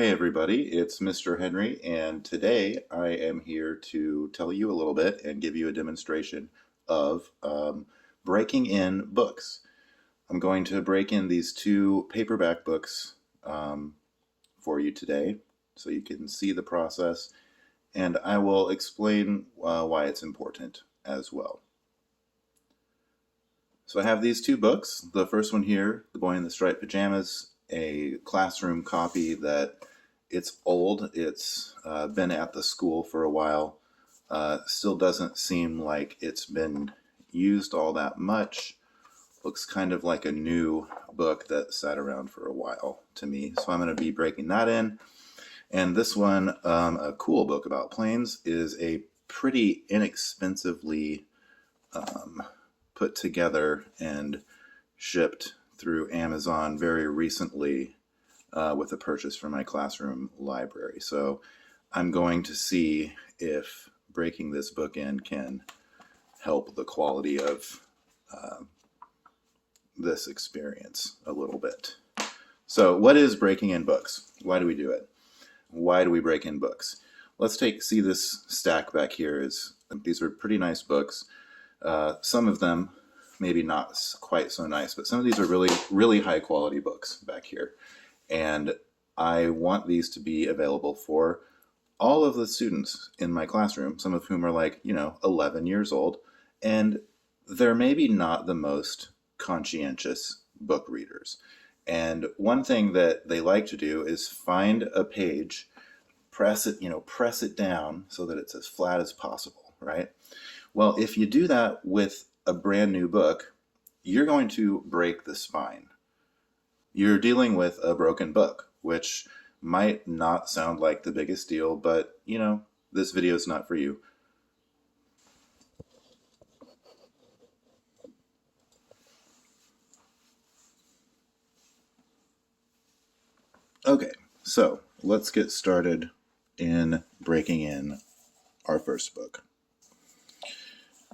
Hey everybody, it's Mr. Henry, and today I am here to tell you a little bit and give you a demonstration of breaking in books. I'm going to break in these two paperback books for you today so you can see the process, and I will explain why it's important as well. So I have these two books. The first one here, The Boy in the Striped Pajamas, a classroom copy that it's old. It's been at the school for a while. Still doesn't seem like it's been used all that much. Looks kind of like a new book that sat around for a while to me. So I'm going to be breaking that in. And this one, a cool book about planes, is a pretty inexpensively put together and shipped through Amazon very recently with a purchase from my classroom library. So I'm going to see if breaking this book in can help the quality of this experience a little bit. So what is breaking in books? Why do we do it? Why do we break in books? Let's see this stack back here. These are pretty nice books. Some of them maybe not quite so nice, but some of these are really, really high quality books back here. And I want these to be available for all of the students in my classroom, some of whom are 11 years old, and they're maybe not the most conscientious book readers. And one thing that they like to do is find a page, press it down so that it's as flat as possible, right? Well, if you do that with a brand new book, you're going to break the spine. You're dealing with a broken book, which might not sound like the biggest deal, but this video is not for you. Okay, so let's get started in breaking in our first book.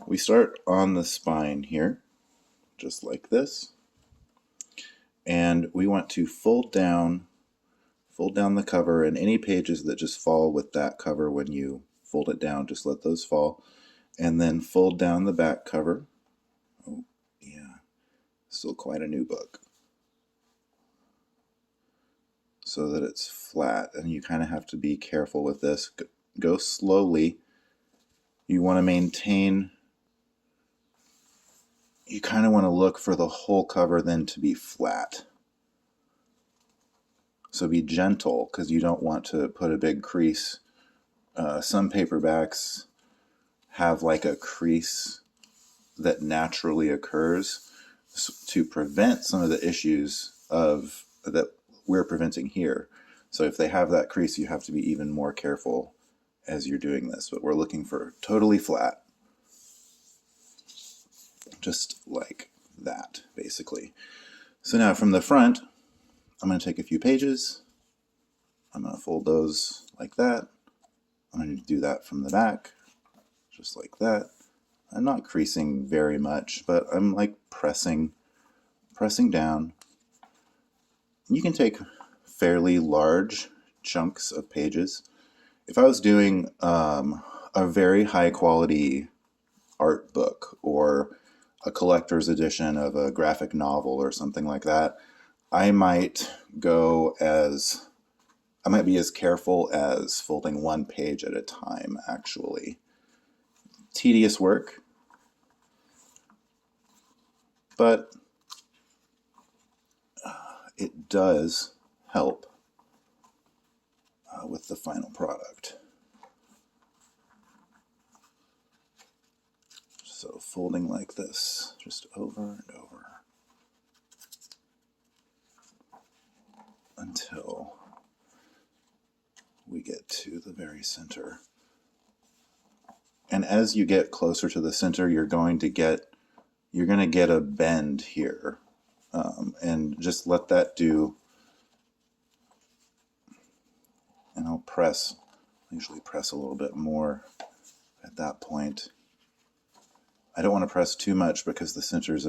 We start on the spine here, just like this. And we want to fold down the cover, and any pages that just fall with that cover when you fold it down, just let those fall. And then fold down the back cover. Oh, yeah, still quite a new book. So that it's flat, and you kind of have to be careful with this. Go slowly. You want to maintain, you kind of want to look for the whole cover then to be flat. So be gentle, because you don't want to put a big crease. Some paperbacks have like a crease that naturally occurs to prevent some of the issues that we're preventing here. So if they have that crease, you have to be even more careful as you're doing this. But we're looking for totally flat, just like that, basically. So now from the front, I'm going to take a few pages. I'm going to fold those like that. I'm going to do that from the back, just like that. I'm not creasing very much, but I'm like pressing down. You can take fairly large chunks of pages. If I was doing a very high quality art book or a collector's edition of a graphic novel or something like that, I might be as careful as folding one page at a time, actually. Tedious work, but it does help with the final product. So folding like this, just over and over until we get to the very center. And as you get closer to the center, you're going to get a bend here. And just let that do. And I'll usually press a little bit more at that point. I don't want to press too much because the center is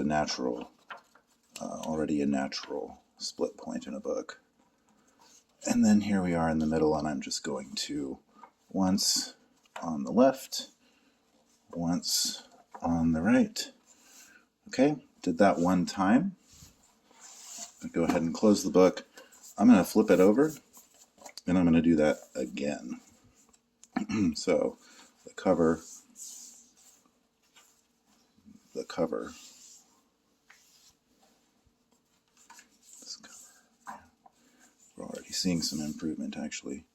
already a natural split point in a book. And then here we are in the middle, and I'm just going to once on the left, once on the right. Okay, did that one time. I'll go ahead and close the book. I'm going to flip it over, and I'm going to do that again. So the cover, this cover. We're already seeing some improvement, actually.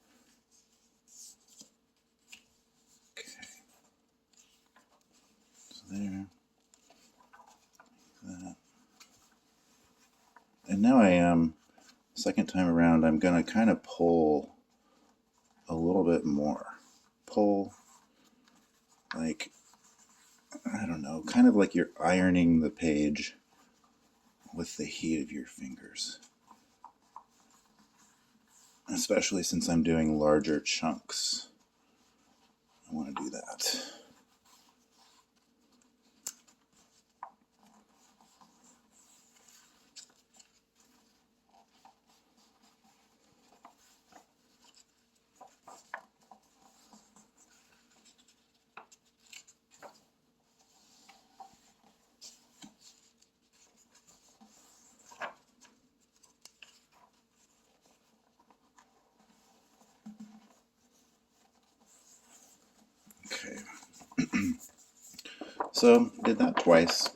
Okay. So there. That. And now I am, second time around, I'm going to kind of pull a little bit more. Pull, like, I don't know, kind of like you're ironing the page with the heat of your fingers. Especially since I'm doing larger chunks. I want to do that. Okay. So, did that twice.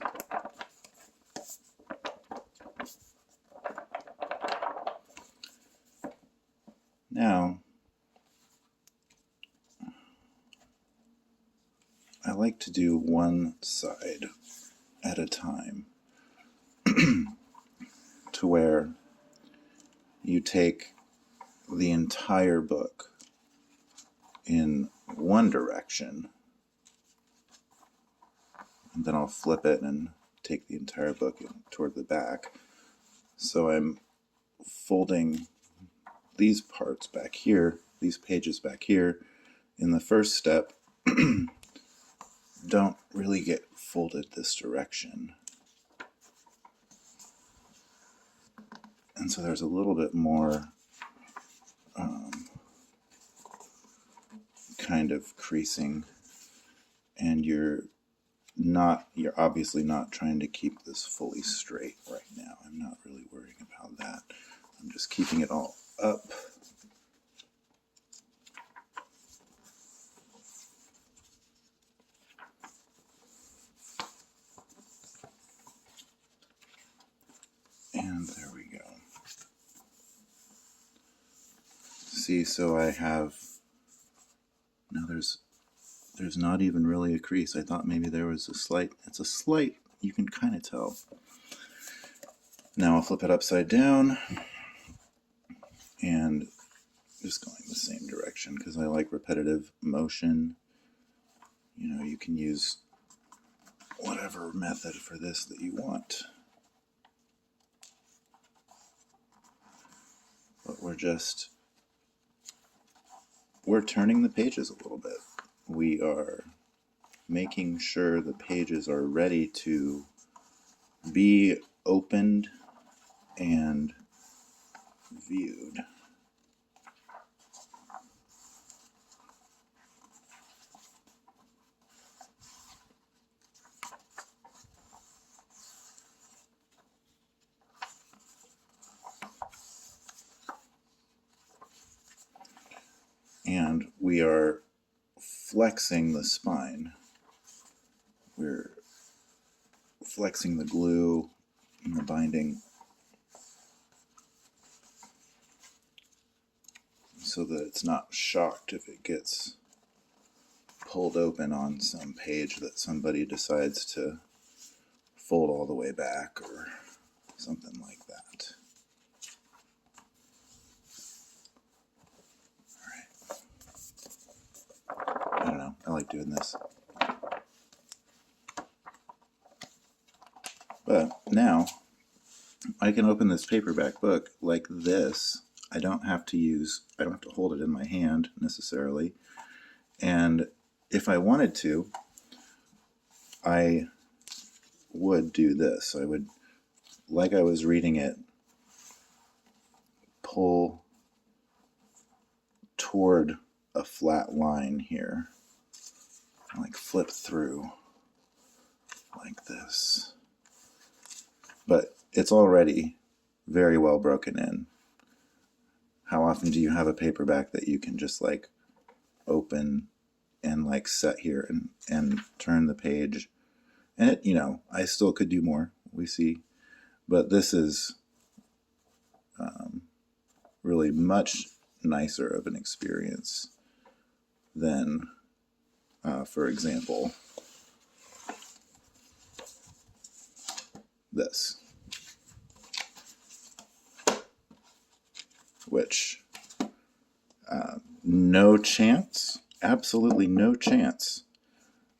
Now, I like to do one side at a time to where you take the entire book in one direction, and then I'll flip it and take the entire book toward the back. So I'm folding these parts back here, these pages back here, in the first step, don't really get folded this direction. And so there's a little bit more kind of creasing, and you're obviously not trying to keep this fully straight right now. I'm not really worrying about that. I'm just keeping it all up. And there we go. See, so I have, now there's not even really a crease. I thought maybe there was a slight, it's a slight, you can kind of tell. Now I'll flip it upside down and just going the same direction because I like repetitive motion. You know, you can use whatever method for this that you want. But we're turning the pages a little bit. We are making sure the pages are ready to be opened and viewed. And we are flexing the spine. We're flexing the glue and the binding so that it's not shocked if it gets pulled open on some page that somebody decides to fold all the way back or something like that. All right. I don't know. I like doing this. But now I can open this paperback book like this. I don't have to hold it in my hand necessarily. And if I wanted to, I would do this. I would, like I was reading it, pull toward a flat line here, like flip through like this. But it's already very well broken in. How often do you have a paperback that you can just like open and like set here and turn the page? And it, you know, I still could do more, we see, but this is really much nicer of an experience than, for example, this, which no chance, absolutely no chance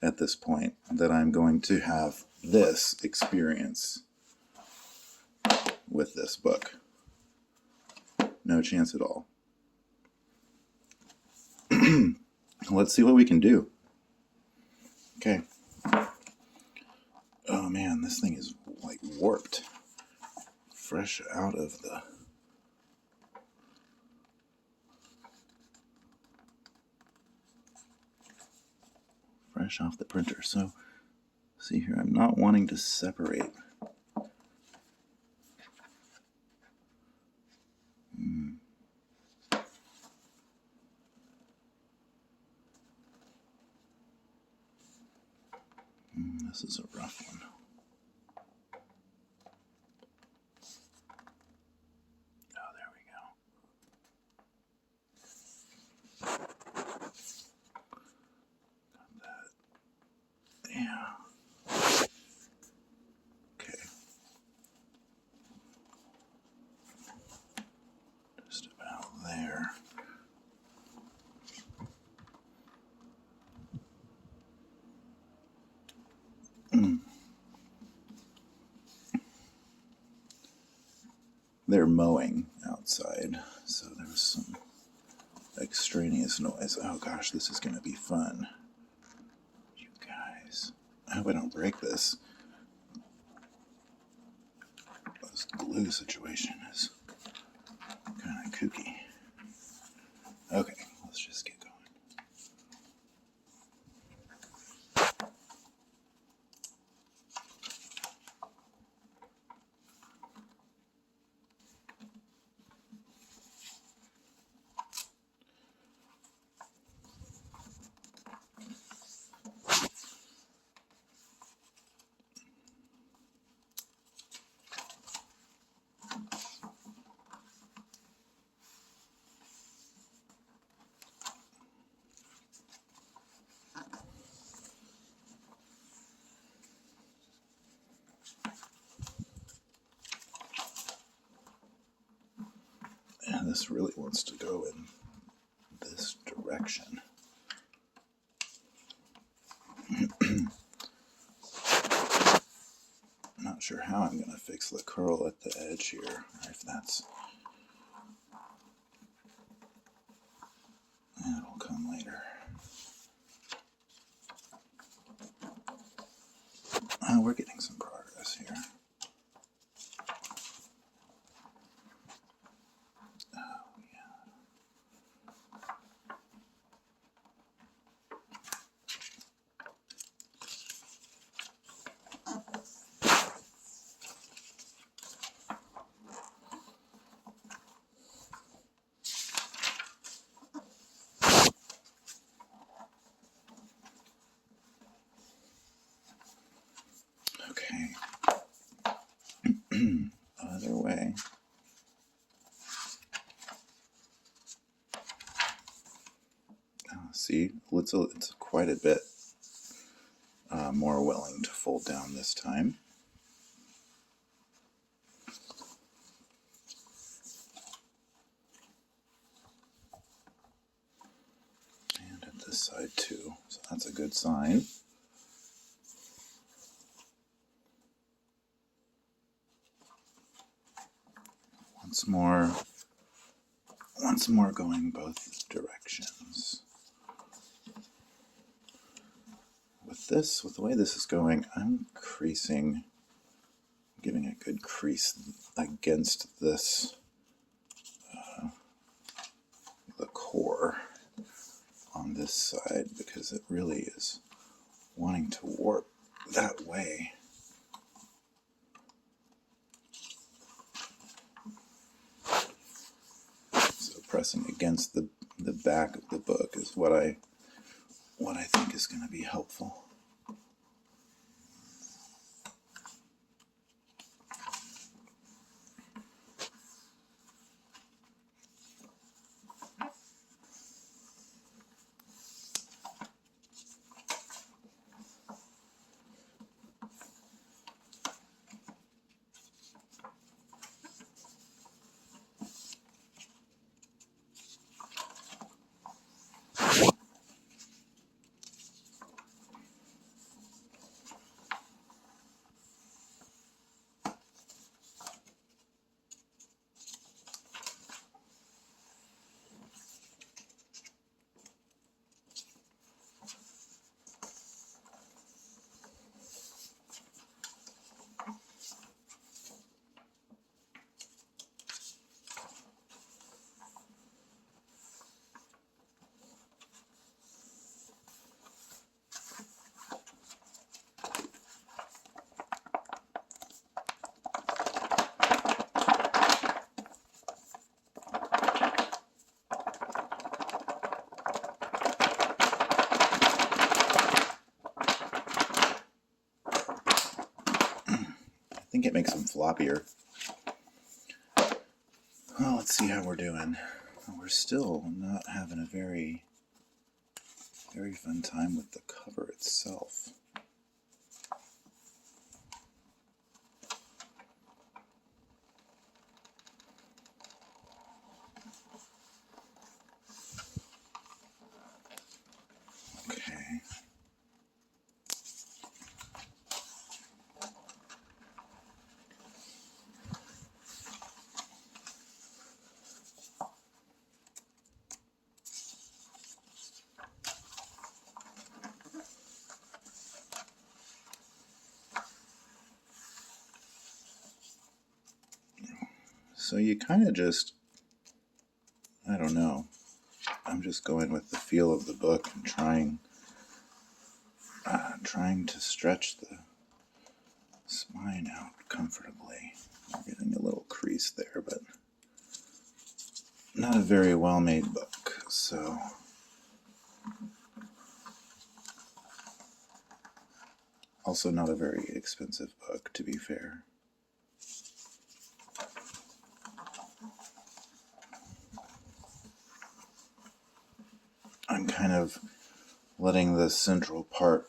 at this point that I'm going to have this experience with this book. No chance at all. Let's see what we can do. Okay. Oh man, this thing is like warped. Fresh out of the... fresh off the printer. So, see here, I'm not wanting to separate. This is a rough one. Oh, there we go. Got that. Yeah. Okay. Just about there. They're mowing outside, so there was some extraneous noise. Oh gosh, this is going to be fun. You guys, I hope I don't break this. This glue situation is kind of kooky. Okay, let's just get going. And this really wants to go in this direction. Not sure how I'm going to fix the curl at the edge here, or if that's... that'll come later. Oh, we're getting some progress here. Oh, yeah. Okay. Other way. See, it's quite a bit more willing to fold down this time. And at this side too, so that's a good sign. Once more going both directions. With the way this is going, I'm creasing, giving a good crease against this, the core. this side because it really is wanting to warp that way. So pressing against the back of the book is what I think is going to be helpful. I think it makes them floppier. Well, let's see how we're doing. We're still not having a very fun time with the cover itself. Okay. So you kind of just, I don't know, I'm just going with the feel of the book and trying to stretch the spine out comfortably. We're getting a little crease there, but not a very well-made book, so also not a very expensive book, to be fair. I'm kind of letting the central part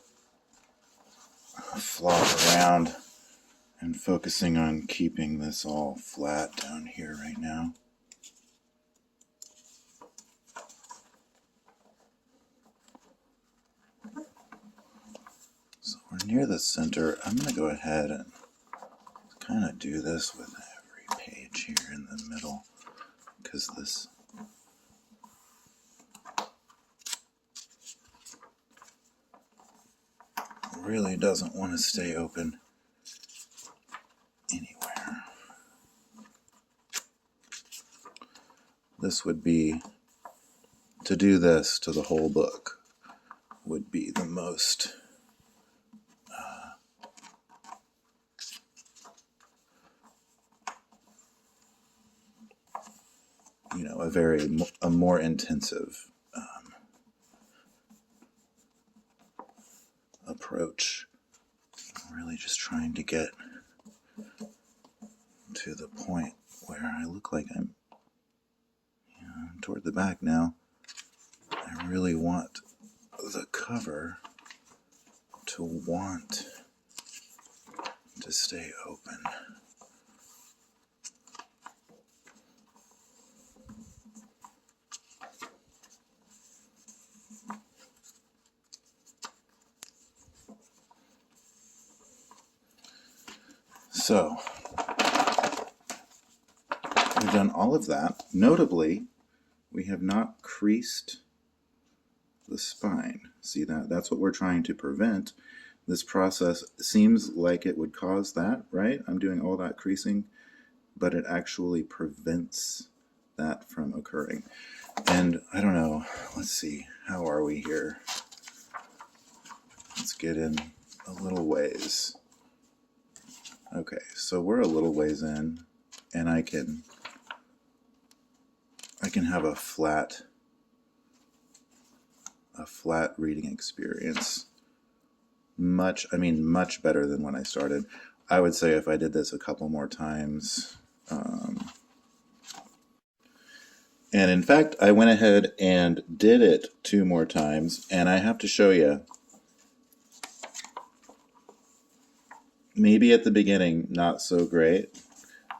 flop around and focusing on keeping this all flat down here right now. So we're near the center. I'm going to go ahead and kind of do this with every page here in the middle, because this really doesn't want to stay open anywhere. This would be, to do this to the whole book would be the most a more intensive approach. I'm really just trying to get to the point where I look like I'm toward the back now. I really want the cover to want to stay open. So, we've done all of that. Notably, we have not creased the spine. See that? That's what we're trying to prevent. This process seems like it would cause that, right? I'm doing all that creasing, but it actually prevents that from occurring. And I don't know, let's see, how are we here? Let's get in a little ways. Okay, so we're a little ways in, and I can have a flat reading experience. Much better than when I started. I would say if I did this a couple more times, and in fact, I went ahead and did it 2 more times, and I have to show you. Maybe at the beginning, not so great,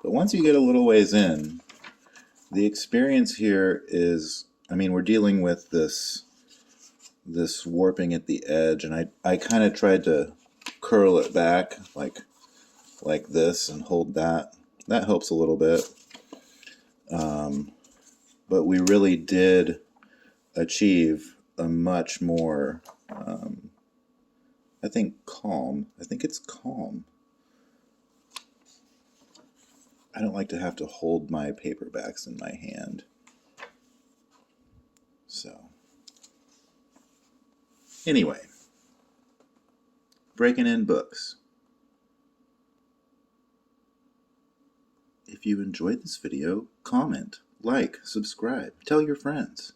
but once you get a little ways in, the experience here is, we're dealing with this warping at the edge, and I kind of tried to curl it back like this and hold that. That helps a little bit. But we really did achieve a much more, I think it's calm. I don't like to have to hold my paperbacks in my hand. So, anyway, breaking in books. If you enjoyed this video, comment, like, subscribe, tell your friends.